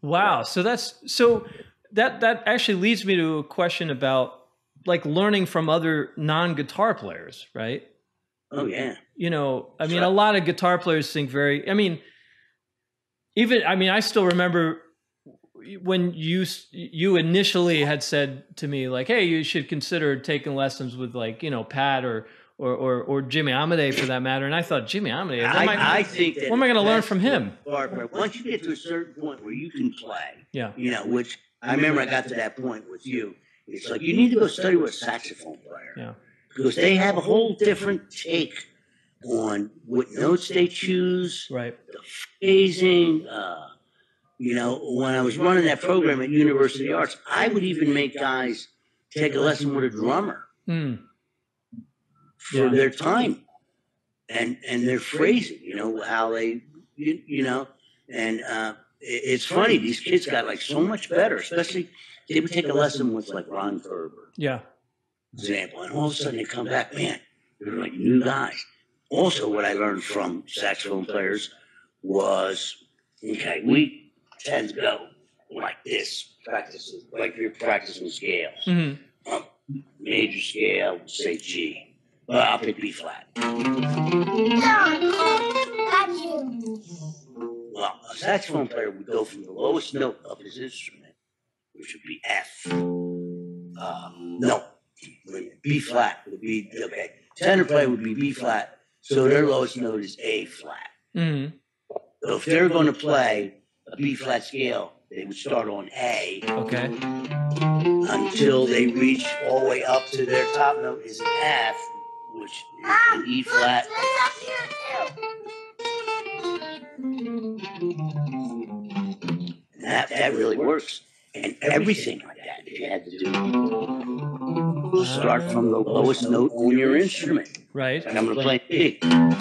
Wow. So that actually leads me to a question about like learning from other non-guitar players, right? Oh yeah. You know, I mean, a lot of guitar players think I still remember when you initially had said to me, like, hey, you should consider taking lessons with, like, you know, Pat or Jimmy Amade for that matter. And I thought, Jimmy Amade, I think that what am I going to learn from him? Once you get to a certain point where you can play, yeah, you know, which I remember I got to that point with you. It's like you need to go study with a saxophone player, yeah, because they have a whole different take on what notes they choose, right? The phrasing. You know, when I was running that program at University of Arts, I would even make guys take a lesson with a drummer for their time and their phrasing. You know, how they, you know, and it's funny. These kids got like so much better, especially they would take a lesson with like Ron Ferber. Yeah. Example, and all of a sudden they come back, man, they're like new guys. Also, what I learned from saxophone players was, okay, we tend to go like this, practice like you're practicing scales. Major scale, say G. I'll pick B flat. Well, a saxophone player would go from the lowest note of his instrument, which would be F. No, B flat would be, okay. Tenor player would be B flat, so their lowest note is A flat. So if they're going to play a B flat scale, they would start on A. Okay. until they reach all the way up to their top note is an F, which is an E flat. That really works. And everything like that you had to do. Start from the lowest note on your instrument. Right. And I'm going to play B. And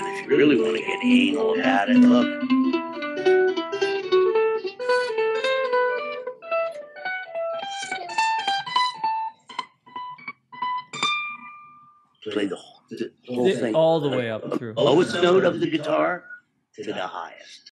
if you really want to get anal about it, look. Play the whole thing. All the way up through. Lowest note of the guitar to the highest.